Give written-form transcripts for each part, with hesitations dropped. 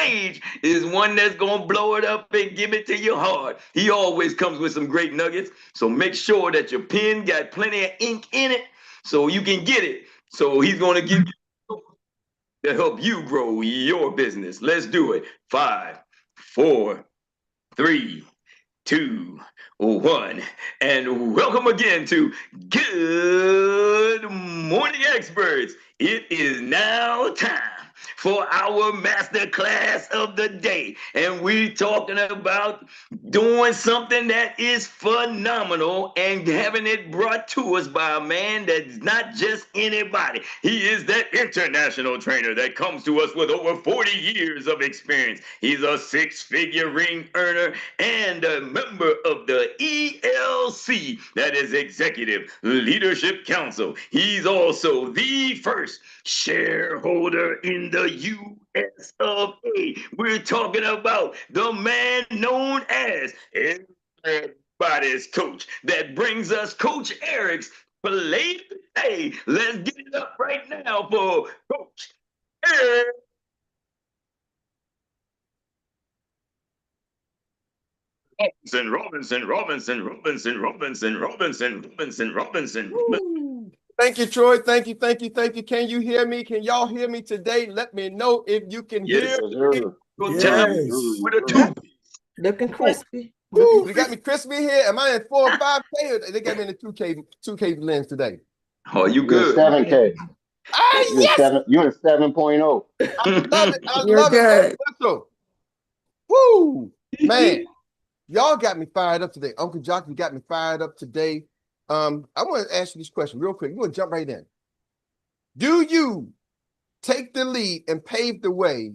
stage is one that's going to blow it up and give it to you hard. He always comes with some great nuggets. So make sure that your pen got plenty of ink in it so you can get it. So he's going to give you to help you grow your business. Let's do it. 5, 4, 3, 2, 1. And welcome again to Good Morning Experts. It is now time for our masterclass of the day. And we're talking about doing something that is phenomenal and having it brought to us by a man that's not just anybody. He is that international trainer that comes to us with over 40 years of experience. He's a 6-figure ring earner and a member of the ELC, that is Executive Leadership Council. He's also the first shareholder in the US of A. We're talking about the man known as everybody's coach that brings us Coach Erik's 𝗱cie %. Let's get it up right now for Coach Erik. Robinson. Thank you, Troy. Thank you. Can you hear me? Can y'all hear me today? Let me know if you can hear me. Yes. Looking crispy. They got me crispy here. Am I in 4 or 5K? Or they got me in the 2K lens today. Oh, you good? 7K. Yes. You're in 7.0. I love it. Woo, man. Y'all got me fired up today. Uncle Jock, you got me fired up today. I want to ask you this question real quick. You want to jump right in. Do you take the lead and pave the way,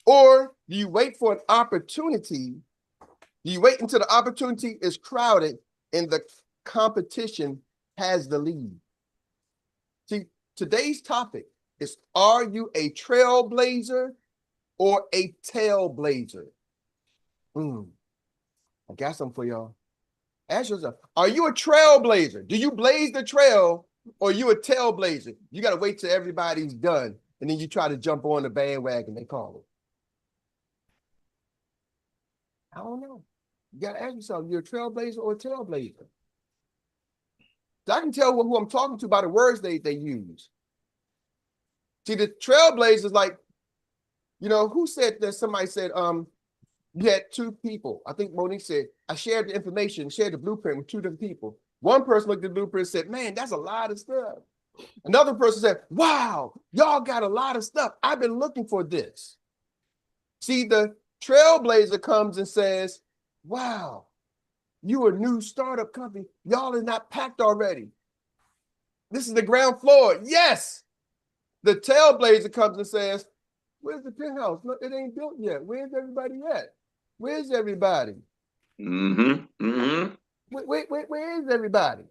or do you wait for an opportunity? Do you wait until the opportunity is crowded and the competition has the lead? See, today's topic is, are you a trailblazer or a tailblazer? I got something for y'all. Ask yourself, are you a trailblazer? Do you blaze the trail, or are you a tailblazer? You got to wait till everybody's done, and then you try to jump on the bandwagon, they call it. I don't know. You got to ask yourself, you're a trailblazer or a tailblazer? So I can tell who I'm talking to by the words they use. See, the trailblazers, like, you know, who said that? Somebody said, you had 2 people. I think Monique said, I shared the information, shared the blueprint with 2 different people. One person looked at the blueprint and said, man, that's a lot of stuff. Another person said, wow, y'all got a lot of stuff. I've been looking for this. See, the trailblazer comes and says, wow, you a new startup company. Y'all are not packed already. This is the ground floor. Yes. The tailblazer comes and says, where's the penthouse? Look, it ain't built yet. Where's everybody at? Where's everybody? Where is everybody?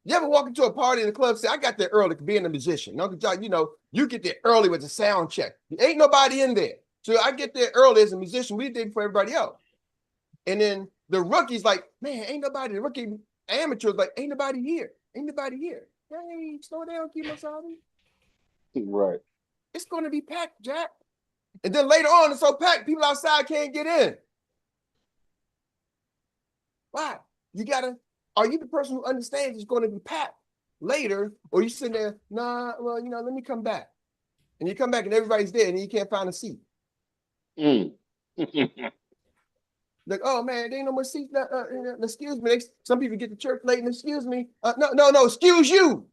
You ever walk into a party in the club and say, I got there early being a musician? Uncle John, you know, you get there early with the sound check. Ain't nobody in there. So I get there early as a musician. We did for everybody else. And then the rookie's like, man, ain't nobody. The rookie amateur's like, ain't nobody here. Ain't nobody here. Hey, slow down, Kemosabe. Right. It's going to be packed, Jack. And then later on, it's so packed, people outside can't get in. Why? Are you the person who understands it's going to be packed later, or you sitting there, nah, well, you know, let me come back. And you come back and everybody's there and you can't find a seat. Like, oh man, there ain't no more seats. Excuse me. Some people get to church late and excuse me. No, excuse you.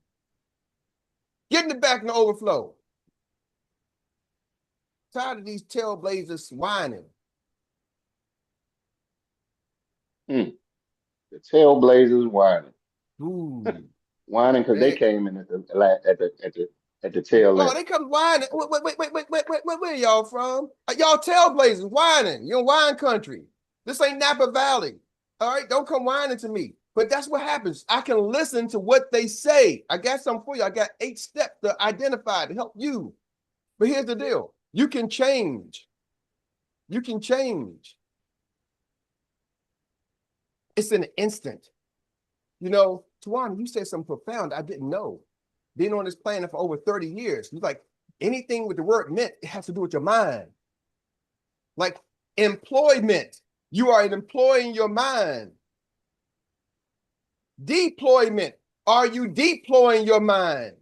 Get in the back and the overflow. Tired of these tailblazers whining. The tailblazers whining. Ooh. Whining because they came in at the tail end. Oh, they come whining. Wait, where y'all from? Y'all tailblazers whining. You're in wine country. This ain't Napa Valley. All right, don't come whining to me. But that's what happens. I can listen to what they say. I got something for you. I got 8 steps to identify to help you. But here's the deal. You can change. You can change. It's an instant. You know, Tawana, you said something profound I didn't know. Being on this planet for over 30 years, it's like anything with the word meant, it has to do with your mind. Like employment. You are employing your mind. Deployment. Are you deploying your mind?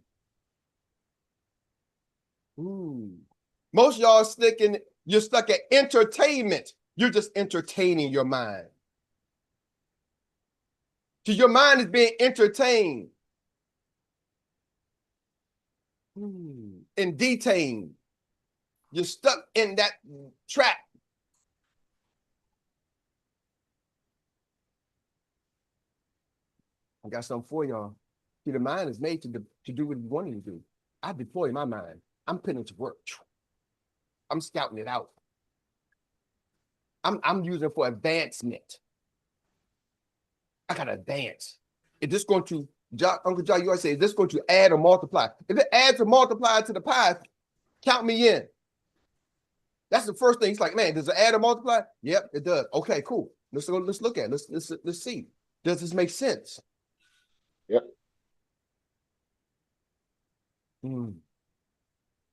Most of y'all you're stuck at entertainment. You're just entertaining your mind. So your mind is being entertained and detained. You're stuck in that trap. I got something for y'all. See, the mind is made to do what you want it to do. I deploy my mind. I'm putting it to work. I'm scouting it out. I'm using it for advancement. I gotta advance. Is this going to, Uncle John, you always say, is this going to add or multiply? If it adds or multiplies to the pie, count me in. That's the first thing. It's like, man, does it add or multiply? Yep, it does. Okay, cool. Let's look at it. Let's see. Does this make sense? Yep.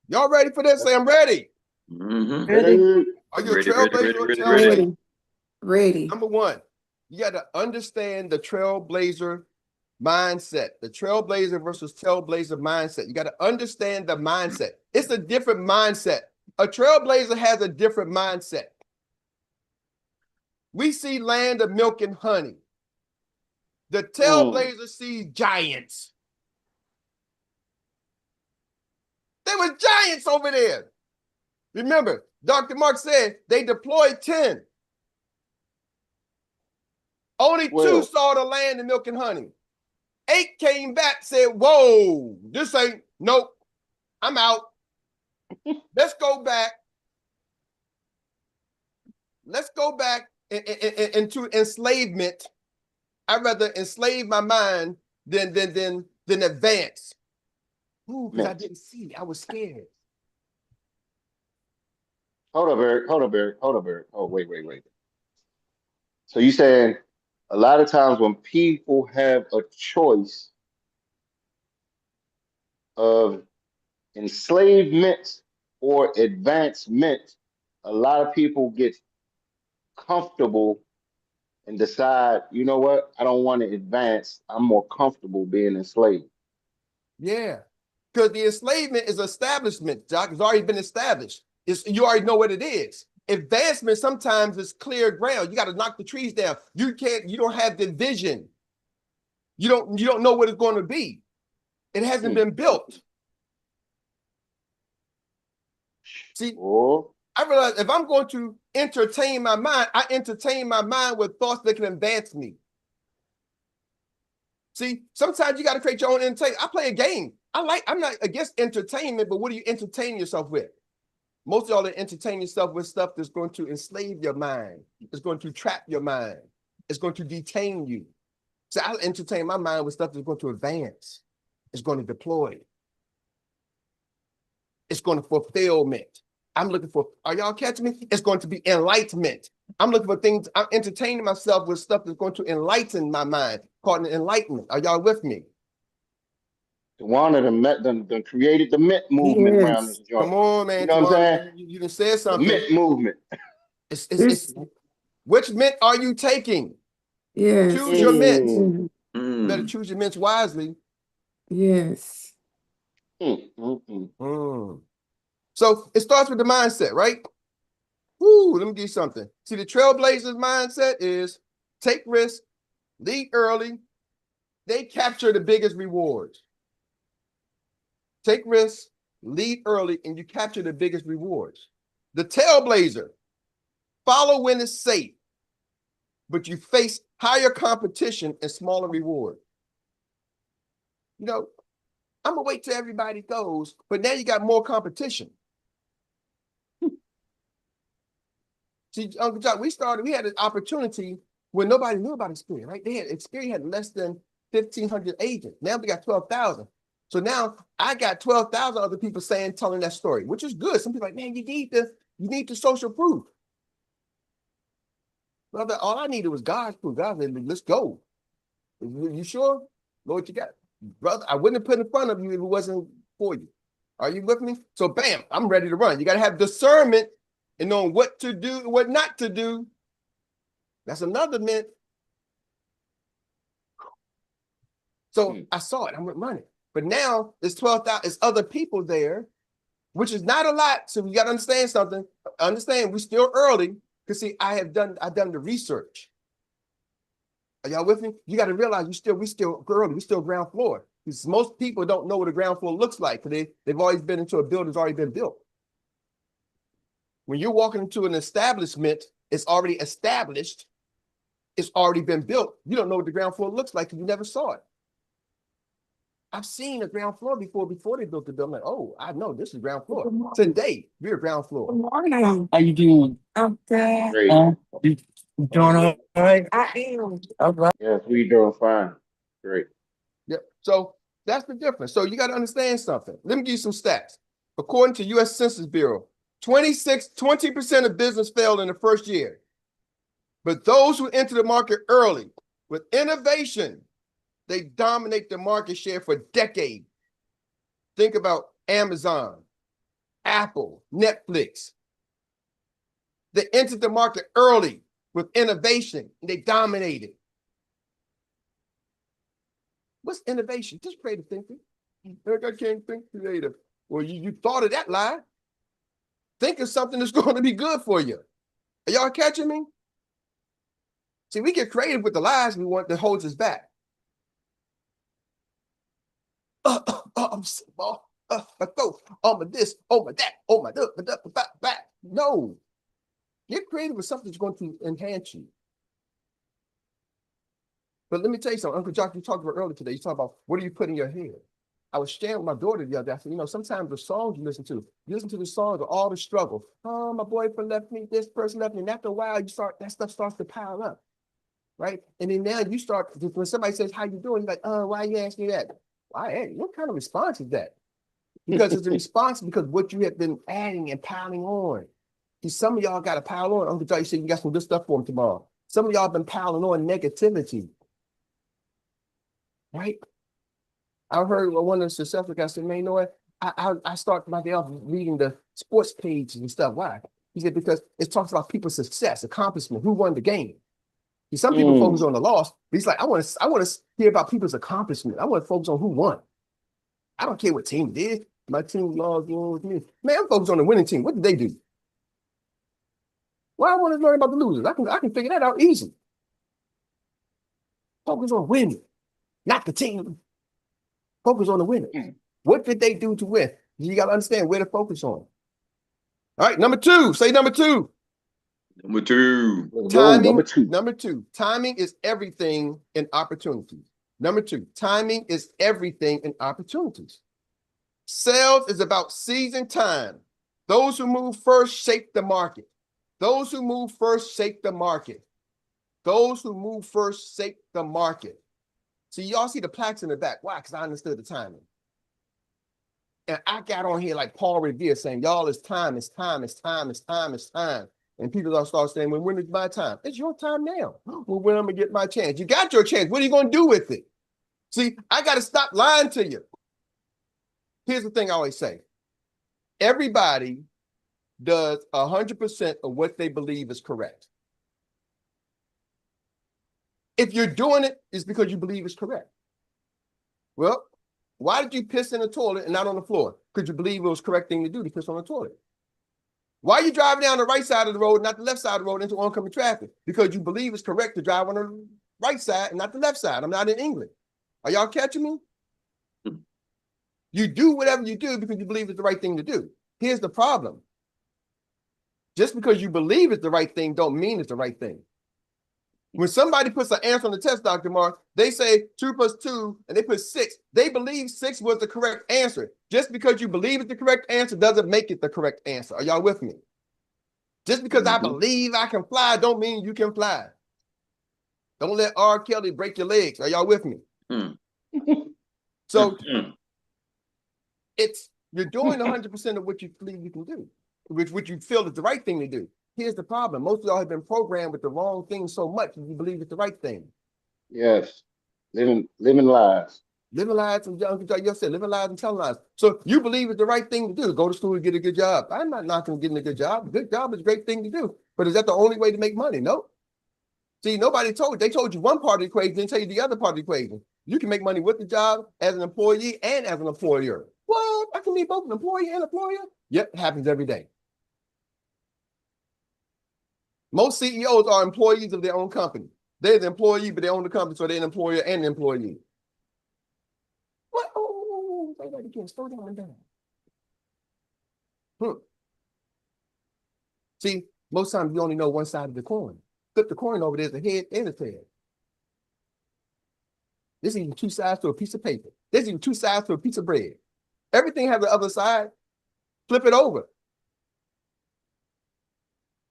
Y'all ready for this? Say I'm ready. Ready. Are you a trailblazer or trailblazer? Ready. Number one, you got to understand the trailblazer mindset, the trailblazer versus TAILblazer mindset. You got to understand the mindset. It's a different mindset. A trailblazer has a different mindset. We see land of milk and honey. The TAILblazer sees giants. There were giants over there. Remember, Dr. Mark said they deployed 10. Only 2 saw the land of milk and honey. 8 came back, said, whoa, this ain't, nope, I'm out. Let's go back. Let's go back into enslavement. I'd rather enslave my mind than advance. Ooh, because I didn't see. I was scared. Hold up, Eric. Oh, wait. So you saying a lot of times when people have a choice of enslavement or advancement, a lot of people get comfortable and decide, you know what, I don't want to advance. I'm more comfortable being enslaved. Yeah, because the enslavement is establishment, Doc. It's already been established. You already know what it is. Advancement sometimes is clear ground. You got to knock the trees down. You don't have the vision. You don't know what it's going to be. It hasn't been built. See, I realize if I'm going to entertain my mind, I entertain my mind with thoughts that can advance me. See, sometimes you got to create your own entertainment. I play a game. I'm not against entertainment, but what do you entertain yourself with? Most of y'all are entertaining yourself with stuff that's going to enslave your mind. It's going to trap your mind. It's going to detain you. So I entertain my mind with stuff that's going to advance. It's going to deploy. It's going to fulfillment. I'm looking for, are y'all catching me? It's going to be enlightenment. I'm looking for things, I'm entertaining myself with stuff that's going to enlighten my mind, called an enlightenment. Are y'all with me? One of them created the Mint movement around this joint. Come on, man. You know what I'm saying? You done said something. The Mint movement. Which mint are you taking? Yes. Choose your mints. You better choose your mints wisely. Yes. So it starts with the mindset, right? Woo, let me give you something. See, the trailblazers mindset is take risks, lead early. They capture the biggest rewards. Take risks, lead early, and you capture the biggest rewards. The TAILblazer, follow when it's safe, but you face higher competition and smaller reward. You know, I'm gonna wait till everybody goes, but now you got more competition. See, Uncle John, we had an opportunity when nobody knew about Xperi, right? Xperi had less than 1,500 agents. Now we got 12,000. So now I got 12,000 other people telling that story, which is good. Some people are like, man, you need the social proof. Brother, all I needed was God's proof. God said, let's go. You sure? Lord, you got it. Brother, I wouldn't have put in front of you if it wasn't for you. Are you with me? So bam, I'm ready to run. You got to have discernment and knowing what to do and what not to do, that's another myth. So I saw it, I went running. But now there's 12,000, there's other people there, which is not a lot. So you got to understand something. Understand, we're still early. Because see, I've done the research. Are y'all with me? You got to realize we still early, we still ground floor. Because most people don't know what a ground floor looks like, because they've always been into a building that's already been built. When you're walking into an establishment, it's already established, it's already been built. You don't know what the ground floor looks like because you never saw it. I've seen a ground floor before they built the building. Like, oh, I know this is ground floor. Today, we're ground floor. Good morning. How you doing? I'm good. Great. You doing all right? I am. All right. Yes, we doing fine. Great. Yep. So that's the difference. So you got to understand something. Let me give you some stats. According to U.S. Census Bureau, 20% of business failed in the first year. But those who enter the market early with innovation, they dominate the market share for decades. Think about Amazon, Apple, Netflix. They entered the market early with innovation, and they dominated. What's innovation? Just creative thinking. I can't think creative. Well, you thought of that lie. Think of something that's going to be good for you. Are y'all catching me? See, we get creative with the lies we want that holds us back. I'm small. I go. Oh my this. Oh my that. Oh my that. No. Get creative with something that's going to enhance you. But let me tell you something. Uncle Jock, you talked about earlier today. You talked about what do you put in your head? I was sharing with my daughter the other day. I said, you know, sometimes the songs you listen to the songs of all the struggle. Oh, my boyfriend left me. This person left me. And after a while, that stuff starts to pile up, right? And then now you start, when somebody says, how you doing? You're like, oh, why are you asking me that? Why? What kind of response is that? Because it's a response because what you have been adding and piling on. See, some of y'all got to pile on. Uncle Jock, you said you got some good stuff for him tomorrow. Some of y'all been piling on negativity, right? I heard one of the successful guys say, man, you know what? I start my day off reading the sports pages and stuff. Why? He said, because it talks about people's success, accomplishment, who won the game. See, some people focus on the loss, but he's like, I want to hear about people's accomplishment. I want to focus on who won. I don't care what team did. My team lost, with me. Man, I'm focused on the winning team. What did they do? Well, I want to learn about the losers. I can figure that out easy. Focus on winning, not the team. Focus on the winners. What did they do to win? You got to understand where to focus on. All right, number two. Say number two. Number two. Timing. Number two. Timing is everything in opportunities. Number two. Timing is everything in opportunities. Sales is about seizing time. Those who move first shape the market. Those who move first shape the market. Those who move first shape the market. See, y'all see the plaques in the back. Why? Because I understood the timing. And I got on here like Paul Revere saying, y'all, it's time, it's time, it's time, it's time, it's time. And people all start saying, well, when is my time? It's your time now. Well, when I'm going to get my chance? You got your chance. What are you going to do with it? See, I got to stop lying to you. Here's the thing I always say. Everybody does 100% of what they believe is correct. If you're doing it, it's because you believe it's correct. Well, why did you piss in the toilet and not on the floor? Because you believe it was the correct thing to do to piss on the toilet. Why are you driving down the right side of the road, not the left side of the road into oncoming traffic? Because you believe it's correct to drive on the right side and not the left side. I'm not in England. Are y'all catching me? You do whatever you do because you believe it's the right thing to do. Here's the problem. Just because you believe it's the right thing don't mean it's the right thing. When somebody puts an answer on the test, Dr. Mark, they say 2 + 2 and they put 6. They believe 6 was the correct answer. Just because you believe it's the correct answer doesn't make it the correct answer. Are y'all with me? Just because I believe I can fly don't mean you can fly. Don't let R. Kelly break your legs. Are y'all with me? So you're doing 100% of what you believe you can do, which you feel is the right thing to do. Here's the problem. Most of y'all have been programmed with the wrong thing so much that you believe it's the right thing. Yes. Living lies. Living lies and you said living lies and telling lies. So you believe it's the right thing to do, go to school and get a good job. I'm not knocking getting a good job. A good job is a great thing to do. But is that the only way to make money? No. See, nobody told you. They told you one part of the equation, didn't tell you the other part of the equation. You can make money with the job as an employee and as an employer. What? I can be both an employee and employer? Yep, it happens every day. Most CEOs are employees of their own company. They're the employee, but they own the company, so they're an employer and an employee. What? Oh, you can't slow down and down. See, most times you only know one side of the coin. Flip the coin over, there's a head and a tail. There's even two sides to a piece of paper. There's even two sides to a piece of bread. Everything has the other side. Flip it over.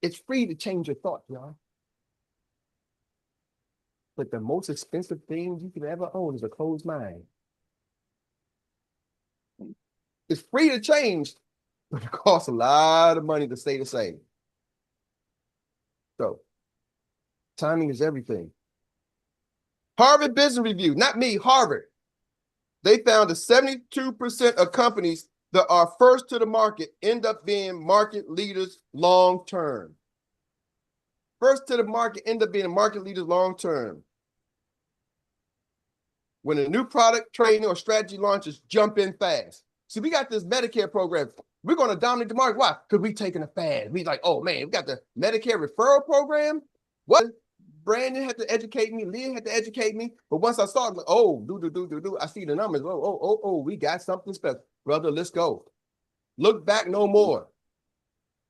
It's free to change your thoughts, y'all. But the most expensive thing you can ever own is a closed mind. It's free to change, but it costs a lot of money to stay the same. So, timing is everything. Harvard Business Review, not me, Harvard. They found that 72% of companies that are first to the market end up being market leaders long term. First to the market end up being market leaders long term. When a new product, training, or strategy launches, jump in fast. See, we got this Medicare program. We're going to dominate the market. Why? Because we're taking a fast. We like, oh man, we got the Medicare referral program. What? Brandon had to educate me. Leah had to educate me. But once I saw it, like, oh, I see the numbers. Oh, we got something special. Brother, let's go. Look back no more.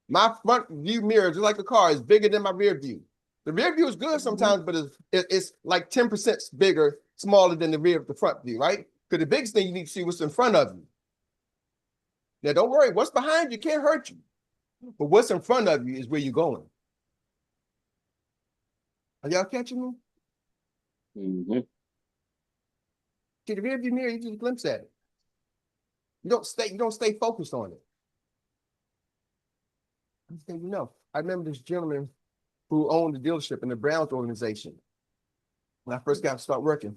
My front view mirror, just like the car, is bigger than my rear view. The rear view is good sometimes, but it's like 10% bigger, smaller than the front view, right? Because the biggest thing you need to see is what's in front of you. Now, don't worry. What's behind you can't hurt you. But what's in front of you is where you're going. Are y'all catching me? Mm-hmm. See, the rearview mirror, you just glimpse at it. You don't stay focused on it. I remember this gentleman who owned the dealership in the Browns organization. When I first got to start working,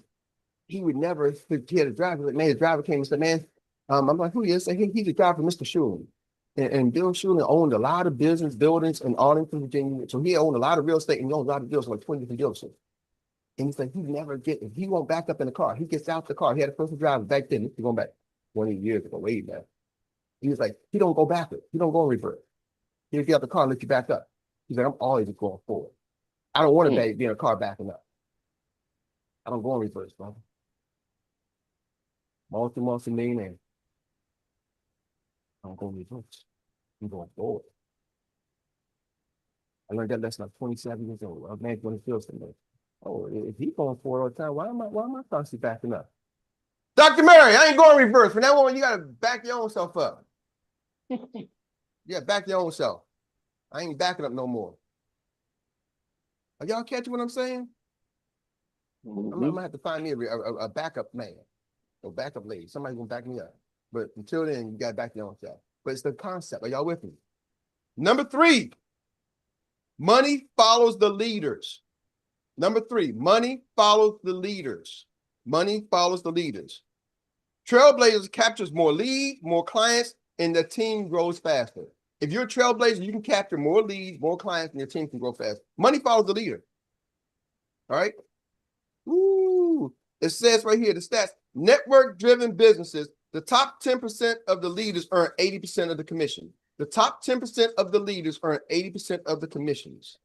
he would never, he had a driver, like, man, his driver came and said, man, I'm like, who he is? He's a driver for Mr. Schulen. And Bill Schulen owned a lot of buildings in Arlington, Virginia. So he owned a lot of real estate and he owned a lot of deals, like 20 different dealerships. And he's like, if he won't back up in the car, he gets out the car. He had a personal driver back then. He's going back 20 years ago, way back. He was like, he don't go backward. He don't go in reverse. He'll get out the car and let you back up. He's like, I'm always going forward. I don't want to be in a car backing up. I don't go in reverse, brother. Multi-millionaire. I don't go in reverse. I'm going forward. I learned that lesson at 27 years old. A man's going to feel something. Oh, if he's going forward all the time, why am I constantly backing up? Dr. Mary, I ain't going reverse. From now on, you got to back your own self up. Yeah, back your own self. I ain't backing up no more. Are y'all catching what I'm saying? I'm gonna have to find me a backup man or backup lady. Somebody's gonna back me up. But until then, you gotta back your own self. But it's the concept. Are y'all with me? Number 3, money follows the leaders. Number 3, money follows the leaders. Money follows the leaders. TRAILblazer captures more leads, more clients, and the team grows faster. If you're a TRAILblazer, you can capture more leads, more clients, and your team can grow faster. Money follows the leader. All right? Ooh. It says right here, the stats, network-driven businesses, the top 10% of the leaders earn 80% of the commission. The top 10% of the leaders earn 80% of the commissions.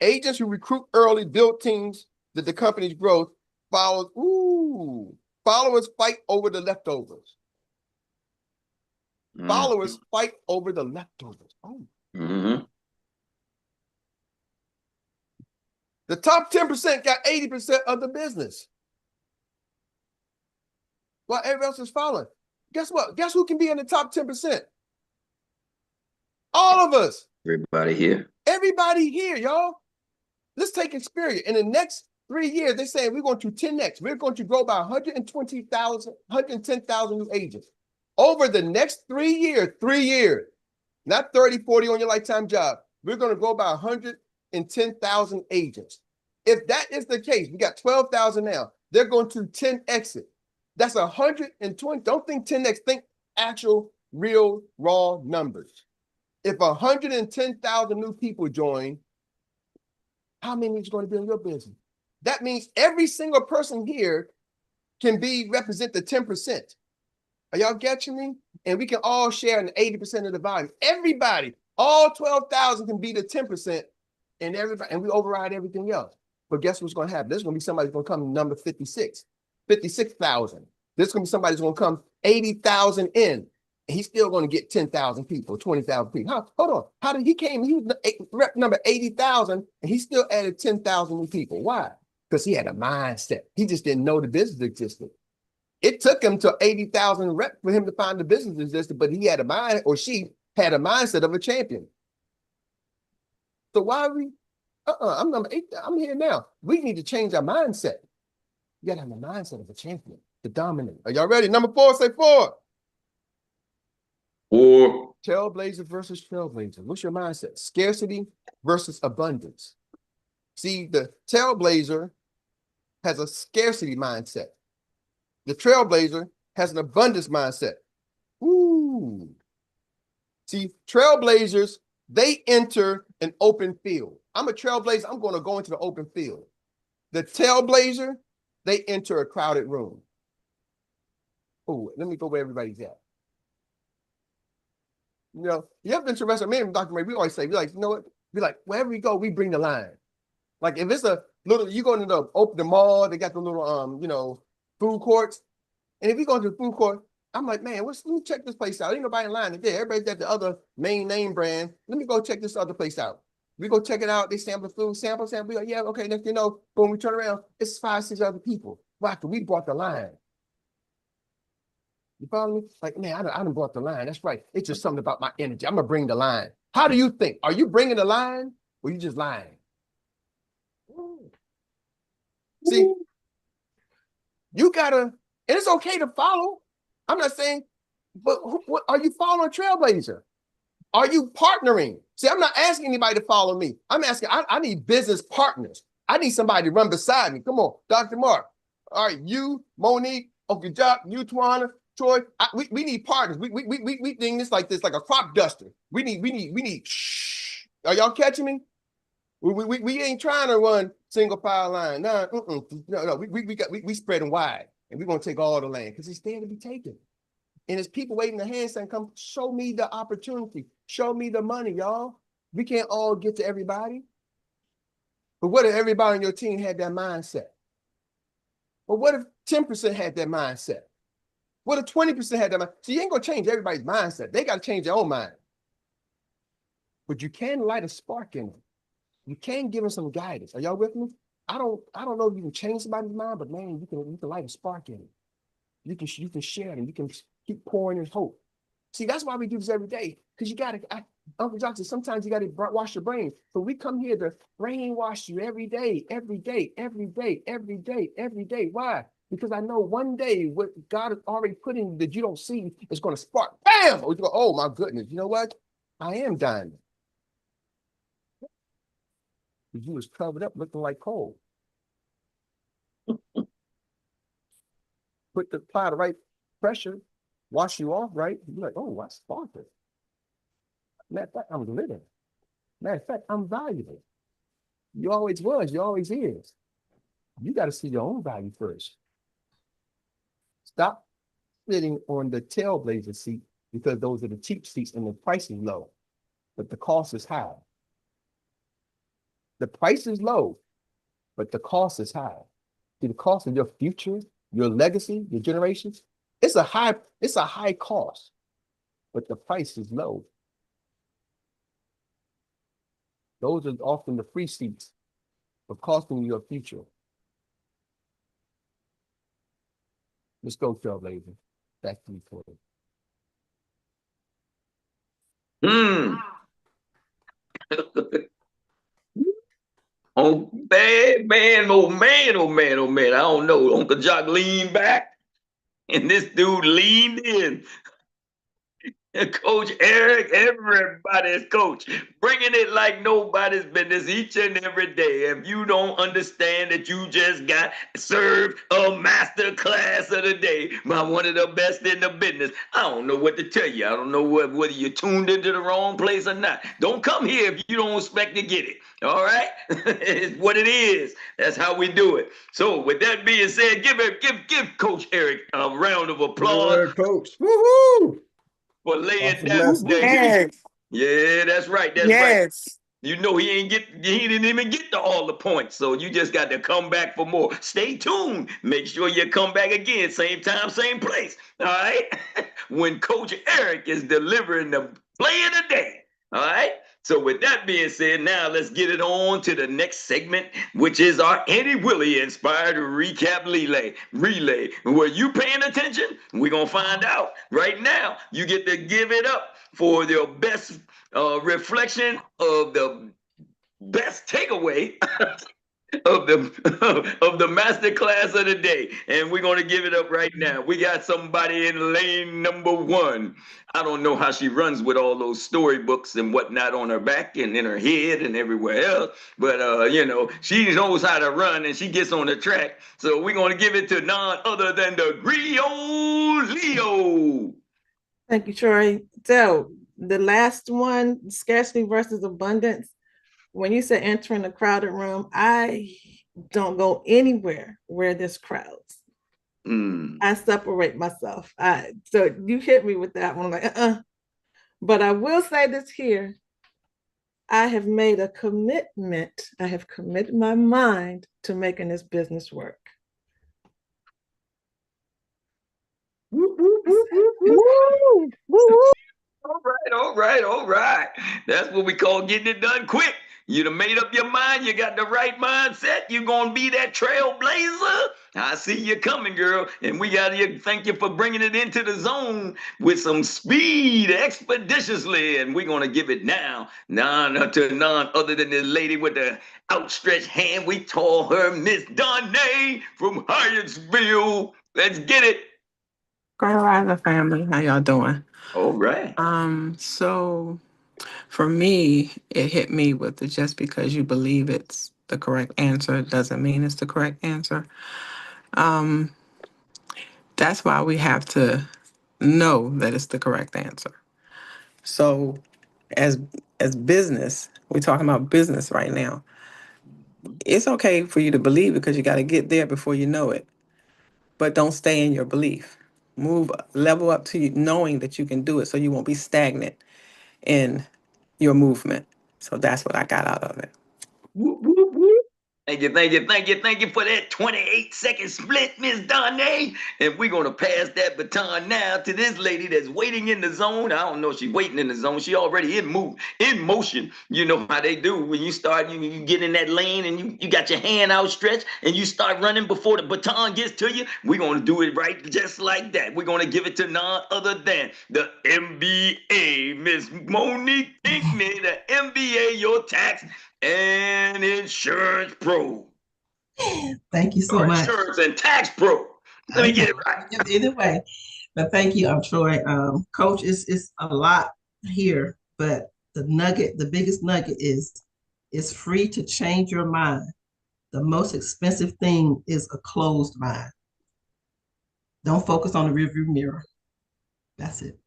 Agents who recruit early build teams that the company's growth follows. Ooh. Followers fight over the leftovers. Followers fight over the leftovers. Oh. The top 10% got 80% of the business. While everybody else is following. Guess what? Guess who can be in the top 10%? All of us. Everybody here. Everybody here, y'all. Let's take Experience. In the next 3 years, they're saying we're going to 10x. We're going to grow by 110,000 new agents. Over the next 3 years, not 30, 40 on your lifetime job, we're going to grow by 110,000 agents. If that is the case, we got 12,000 now. They're going to 10x it. That's 120. Don't think 10x, think actual, real, raw numbers. If 110,000 new people join, how many is going to be in your business? That means every single person here can represent the 10%. Are y'all catching me? And we can all share in 80% of the volume. Everybody, all 12,000 can be the 10%, and everybody, and we override everything else. But guess what's going to happen? There's going to be somebody who's going to come number 56,000. There's going to be somebody who's going to come 80,000 in. And he's still going to get 10,000 people, 20,000 people. Hold on. How did he came? He was rep number 80,000, and he still added 10,000 new people. Why? Because he had a mindset. He just didn't know the business existed. It took him to 80,000 reps for him to find the business existed, but he had a mind, or she had a mindset of a champion. So why are we? I'm number 8. I'm here now. We need to change our mindset. You gotta have the mindset of a champion, to dominate. Are y'all ready? Number 4, say 4. 4. TRAILblazer versus TRAILblazer. What's your mindset? Scarcity versus abundance. See, the TRAILblazer has a scarcity mindset. The TRAILblazer has an abundance mindset. Ooh. See, TRAILblazers, they enter an open field. I'm a TRAILblazer. I'm going to go into the open field. The TRAILblazer, they enter a crowded room. Oh, let me go where everybody's at. You know, you have been to restaurant, me and Dr. Ray, we always say, we like, you know what? We like, wherever we go, we bring the line. Like if it's a little, you go into the mall, they got the little, you know, food courts. And if we go to the food court, I'm like, man, let me check this place out. Ain't nobody in line there. Everybody's at the other main name brand. Let me go check this other place out. We go check it out. They sample the food, sample. We go, yeah, okay. Next, you know, boom, we turn around. It's 5, 6 other people. Why? Because we brought the line. You follow me? Like, man, I done brought the line. That's right. It's just something about my energy. I'm going to bring the line. How do you think? Are you bringing the line or you just lying? See, you got to, and it's okay to follow. I'm not saying, but what, are you following TRAILblazer? Are you partnering? See, I'm not asking anybody to follow me. I'm asking, I need business partners. I need somebody to run beside me. Come on, Dr. Mark. All right, you, Monique, Uncle Jock, you, Twana, Troy. We need partners. We think this like a crop duster. We need. Shh. Are y'all catching me? We ain't trying to run single file line. No, we spreading wide, and we're gonna take all the land because it's there to be taken. And there's people waiting the hand saying, come show me the opportunity, show me the money, y'all. We can't all get to everybody. But what if everybody on your team had that mindset? But what if 10% had that mindset? What if 20% had that mindset? So you ain't gonna change everybody's mindset. They gotta change their own mind. But you can light a spark in them. You can give them some guidance. Are y'all with me? I don't know if you can change somebody's mind, but man, you can light a spark in it. You can share them. You can keep pouring in hope. See, that's why we do this every day. Because you gotta, Uncle Johnson, sometimes you gotta wash your brain. But we come here to brainwash you every day, every day, every day, every day, every day. Why? Because I know one day what God has already put in that you don't see is gonna spark. Bam! Or you go, oh my goodness, you know what? I am dying. You was covered up looking like coal. Apply the right pressure, wash you off, right? You're like, oh, I sparked it. Matter of fact, I'm living. Matter of fact, I'm valuable. You always was, you always is. You got to see your own value first. Stop sitting on the TRAILblazer seat because those are the cheap seats and the price is low, but the cost is high. The price is low, but the cost is high. See, the cost of your future, your legacy, your generations, it's a high cost, but the price is low. Those are often the free seats of costing you your future. Let's go, TRAILblazer. Back to you, Corey. Oh, man, oh, man, oh, man, oh, man. I don't know. Uncle Jock leaned back, and this dude leaned in. Coach Erik, everybody's coach, bringing it like nobody's business each and every day. If you don't understand that you just got served a master class of the day by one of the best in the business, I don't know what to tell you. I don't know whether you tuned into the wrong place or not. Don't come here if you don't expect to get it. All right, it's what it is. That's how we do it. So, with that being said, give Coach Erik a round of applause. Coach. Woohoo! For laying Awesome down message. that. Yes. Yeah, that's right. That's right. Yes. You know he didn't even get to all the points. So you just got to come back for more. Stay tuned. Make sure you come back again, same time, same place. All right. When Coach Erik is delivering the play of the day. All right. So with that being said, now let's get it on to the next segment, which is our Eddie Willie inspired recap relay. Were you paying attention? We're gonna find out right now. You get to give it up for your best reflection of the best takeaway of the master class of the day. And we're gonna give it up right now. We got somebody in lane number 1. I don't know how she runs with all those storybooks and whatnot on her back and in her head and everywhere else, but you know, she knows how to run and she gets on the track. So we're gonna give it to none other than the Grio Leo. Thank you, Troy. So the last one, scarcity versus abundance. When you said entering a crowded room, I don't go anywhere where there's crowds. I separate myself. So you hit me with that one, like, But I will say this here. I have made a commitment. I have committed my mind to making this business work. Woo, woo, woo, woo, woo. Woo. All right. That's what we call getting it done quick. You done made up your mind. You got the right mindset. You're going to be that trailblazer. I see you coming, girl. And we got to thank you for bringing it into the zone with some speed expeditiously. And we're going to give it now. None other than this lady with the outstretched hand. We call her Miss Donnay from Hyattsville. Let's get it. Grand Rising family, how y'all doing? All right. So for me, it hit me with the just because you believe it's the correct answer doesn't mean it's the correct answer. That's why we have to know that it's the correct answer. So as business, we're talking about business right now. It's okay for you to believe because you got to get there before you know it. But don't stay in your belief. Level up to you knowing that you can do it so you won't be stagnant in your movement. So that's what I got out of it. Whoop, whoop, whoop. Thank you for that 28-second split, Miss Donnay. And we're going to pass that baton now to this lady that's waiting in the zone. I don't know if she's waiting in the zone. She already in motion. You know how they do. When you start, you get in that lane and you got your hand outstretched and you start running before the baton gets to you. We're going to do it right just like that. We're going to give it to none other than the MBA, Miss Monique Pinkney, the MBA, your tax and insurance pro. Thank you so much. Insurance and tax pro. Let me get it right. Either way, but thank you, Troy. Coach, it's a lot here, but the biggest nugget is it's free to change your mind. The most expensive thing is a closed mind. Don't focus on the rearview mirror. That's it.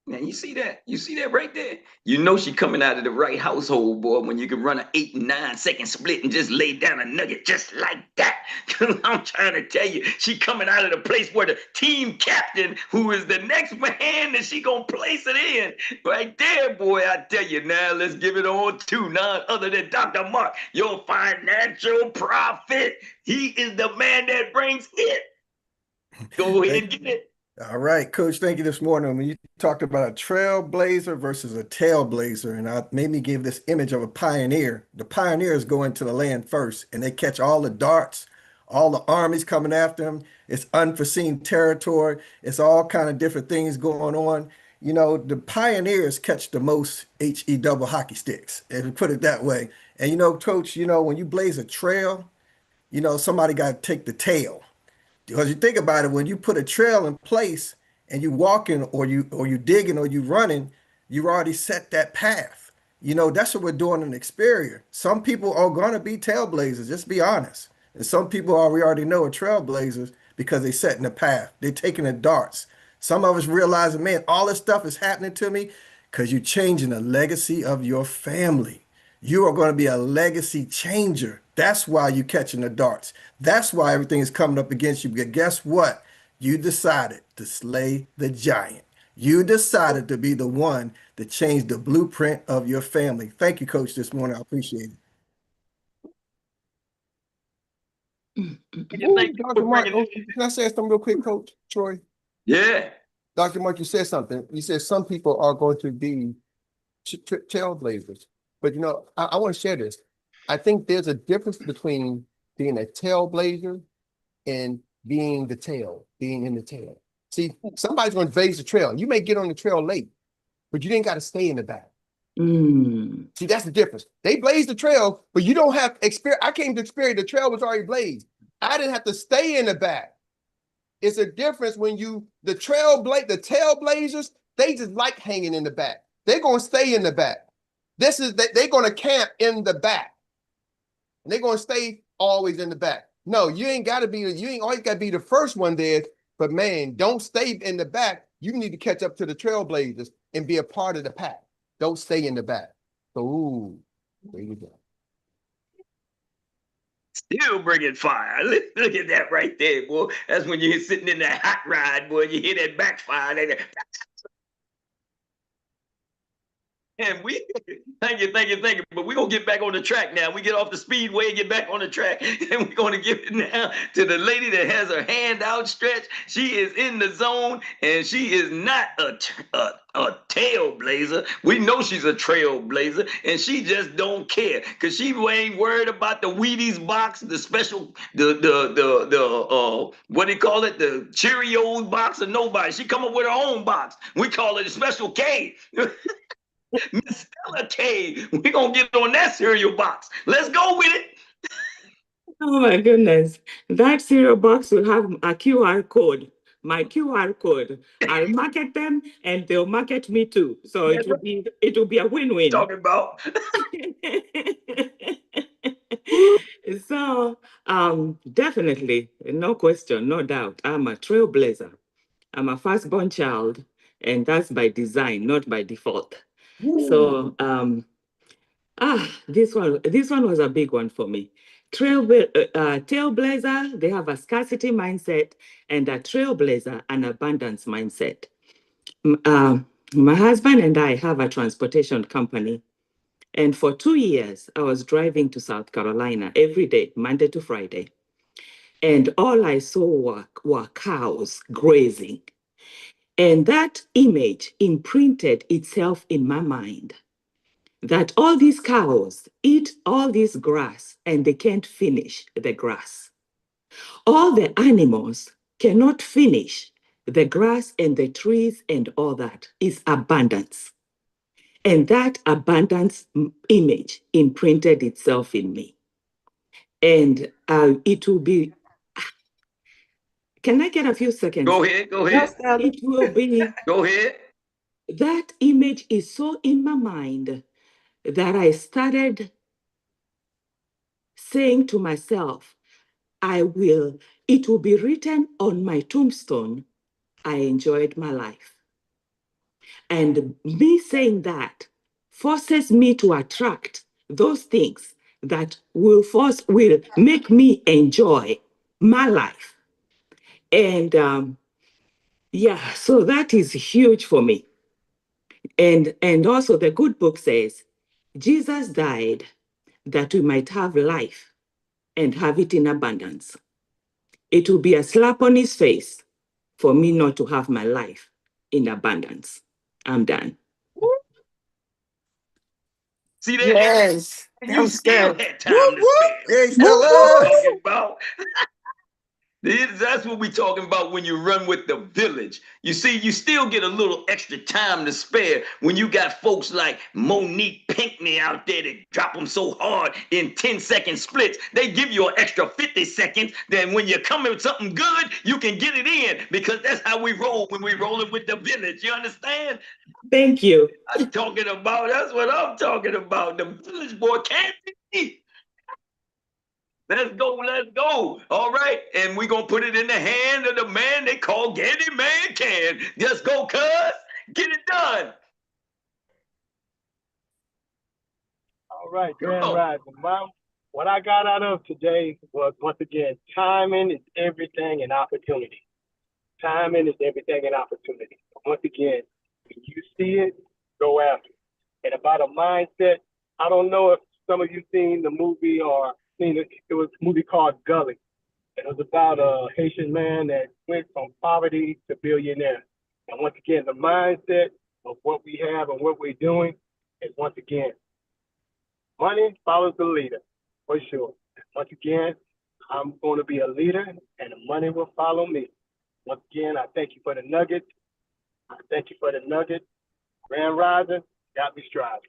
Man, you see that? You see that right there? You know she coming out of the right household, boy, when you can run an 8 and 9 second split and just lay down a nugget just like that. I'm trying to tell you, she coming out of the place where the team captain, who is the next man that she gonna place it in. Right there, boy, I tell you now, let's give it on to none other than Dr. Mark, your financial prophet. He is the man that brings it. Go ahead and get it. All right, Coach, thank you this morning. When you talked about a trailblazer versus a tailblazer, and I made me give this image of a pioneer. The pioneers go into the land first, and they catch all the darts, all the armies coming after them. It's unforeseen territory. It's all kind of different things going on. You know, the pioneers catch the most 𝗱cie hockey sticks, if you put it that way. And, you know, Coach, you know, when you blaze a trail, you know, somebody got to take the tail. Because you think about it, when you put a trail in place and you walking or you digging or you running, you already set that path. You know, that's what we're doing in Experior. Some people are gonna be TAILblazers, just be honest. And some people we already know are trailblazers because they setting the path. They're taking the darts. Some of us realizing, man, all this stuff is happening to me because you're changing the legacy of your family. You are going to be a legacy changer. That's why you're catching the darts. That's why everything is coming up against you. Because guess what? You decided to slay the giant. You decided to be the one to change the blueprint of your family. Thank you, Coach, this morning. I appreciate it. Ooh, Dr. Mark, can I say something real quick, Coach Troy? Yeah. Dr. Mark, you said something. You said some people are going to be TAILblazers. But, you know, I want to share this. I think there's a difference between being a TAILblazer and being the tail, being in the tail. See, somebody's going to blaze the trail. You may get on the trail late, but you ain't got to stay in the back. See, that's the difference. They blazed the trail, but you don't have experience. I came to Experior, the trail was already blazed. I didn't have to stay in the back. It's a difference when the TAILblazers, they just like hanging in the back. They're going to stay in the back. They're going to camp in the back. And they're going to stay always in the back. No, you ain't always got to be the first one there. But man, don't stay in the back. You need to catch up to the TRAILblazers and be a part of the pack. Don't stay in the back. So, ooh, there you go. Still bringing fire. Look at that right there, boy. That's when you're sitting in that hot ride, boy. You hear that backfire. And we thank you. But we're gonna get back on the track now. We get off the speedway and get back on the track. And we're gonna give it now to the lady that has her hand outstretched. She is in the zone, and she is not a TAILblazer. We know she's a TRAILblazer, and she just don't care because she ain't worried about the Wheaties box, the special, what do you call it, the Cheerios box, or nobody. She come up with her own box. We call it a Special K. Miss Stella K, we're going to get on that cereal box. Let's go with it. Oh my goodness. That cereal box will have a QR code. My QR code. I'll market them and they'll market me too. So it will be a win-win. Talking about. So definitely, no question, no doubt. I'm a TRAILblazer. I'm a firstborn child, and that's by design, not by default. So this one was a big one for me. TAILblazer, they have a scarcity mindset, and a TRAILblazer, an abundance mindset. My husband and I have a transportation company, and for 2 years, I was driving to South Carolina every day, Monday to Friday, and all I saw were cows grazing. And that image imprinted itself in my mind that all these cows eat all this grass and they can't finish the grass. All the animals cannot finish the grass and the trees and all that is abundance. And that abundance image imprinted itself in me. And it will be, can I get a few seconds? Go ahead. It will be. Go ahead. That image is so in my mind that I started saying to myself, it will be written on my tombstone, I enjoyed my life. And me saying that forces me to attract those things that will make me enjoy my life. And so that is huge for me. And also the good book says, Jesus died that we might have life and have it in abundance. It will be a slap on his face for me not to have my life in abundance. I'm done. See that? Yes. You still had time to spare. Hey, Stella. Talking about. That's what we're talking about when you run with the village. You see, you still get a little extra time to spare when you got folks like Monique Pinckney out there that drop them so hard in 10-second splits. They give you an extra 50 seconds. Then when you're coming with something good, you can get it in, because that's how we roll when we're rolling with the village. You understand? Thank you. That's what I'm talking about. The village boy can't be beat. Let's go. All right. And we're going to put it in the hand of the man they call Gandy Man Can. Just go, cuz. Get it done. All right, Grand Rising. What I got out of today was, once again, timing is everything and opportunity. Timing is everything and opportunity. Once again, when you see it, go after it. And about a mindset, I don't know if some of you seen the movie or seen it. It was a movie called 𝗱𝗲. It was about a Haitian man that went from poverty to billionaire. And once again, the mindset of what we have and what we're doing is, once again, money follows the leader, for sure. Once again, I'm going to be a leader, and the money will follow me. Once again, I thank you for the nugget. Grand Rising, got me striving.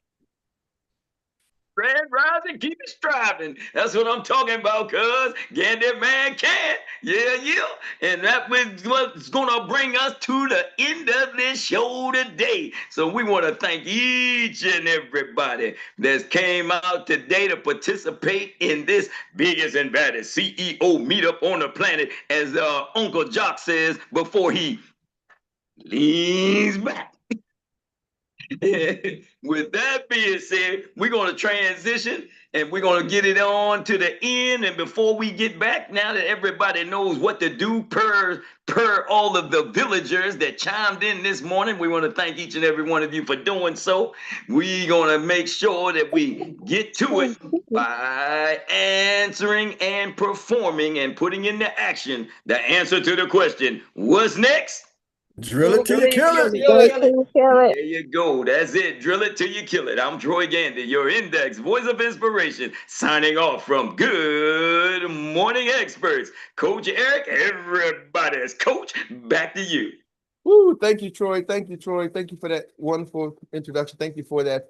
Grand Rising, keep it striving. That's what I'm talking about, cuz. Gandy Man Can. Yeah. And that was what's going to bring us to the end of this show today. So we want to thank each and everybody that came out today to participate in this biggest and baddest CEO meetup on the planet, as Uncle Jock says before he leans back. With that being said, we're going to transition and we're going to get it on to the end. And before we get back, now that everybody knows what to do per all of the villagers that chimed in this morning, we want to thank each and every one of you for doing so. We're going to make sure that we get to it by answering and performing and putting into action the answer to the question, what's next? Drill it till you kill it. There you go. That's it. Drill it till you kill it. I'm Troy Gandy, your index voice of inspiration, signing off from Good Morning Experts. Coach Erik, everybody's coach. Back to you. Woo, thank you, Troy. Thank you for that wonderful introduction. Thank you for that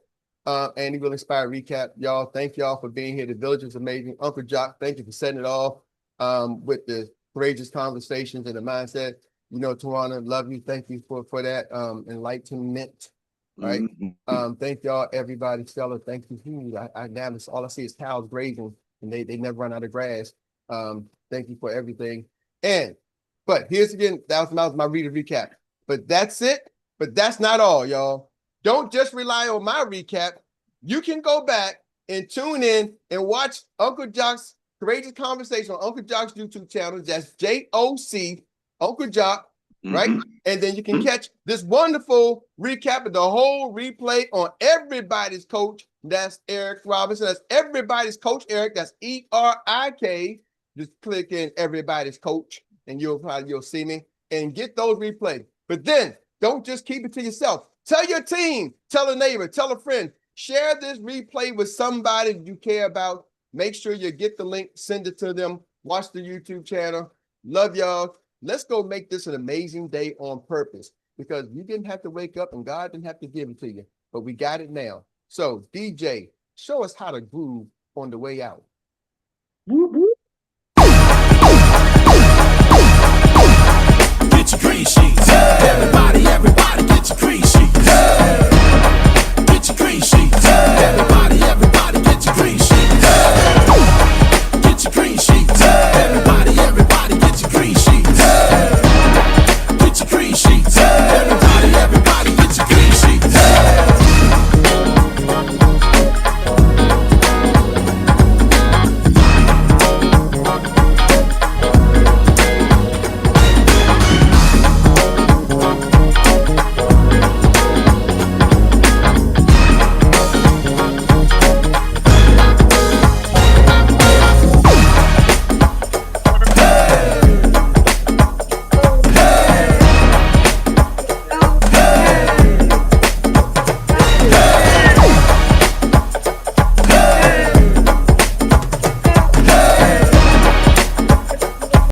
Andy Will Inspire recap. Y'all, thank y'all for being here. The village is amazing. Uncle Jock, thank you for setting it off with the courageous conversations and the mindset. You know, Tawana, love you. Thank you for that enlightenment. Right. Thank y'all, everybody. Stella, thank you. I now all I see is cows grazing, and they never run out of grass. Thank you for everything. But here's again, that was my reader recap. But that's it. But that's not all, y'all. Don't just rely on my recap. You can go back and tune in and watch Uncle Jock's Courageous Conversation on Uncle Jock's YouTube channel. That's JOC. Uncle Jock, right? And then you can catch this wonderful recap of the whole replay on Everybody's Coach. That's Erik Robinson. That's Everybody's Coach Erik. That's ERIK. Just click in Everybody's Coach and you'll see me and get those replays. But then don't just keep it to yourself. Tell your team, tell a neighbor, tell a friend, share this replay with somebody you care about. Make sure you get the link, send it to them, watch the YouTube channel. Love y'all. Let's go make this an amazing day on purpose, because you didn't have to wake up and God didn't have to give it to you, but we got it now. So DJ, show us how to groove on the way out. Get your green sheets. Everybody, get your green sheets. Get your green sheets. Everybody.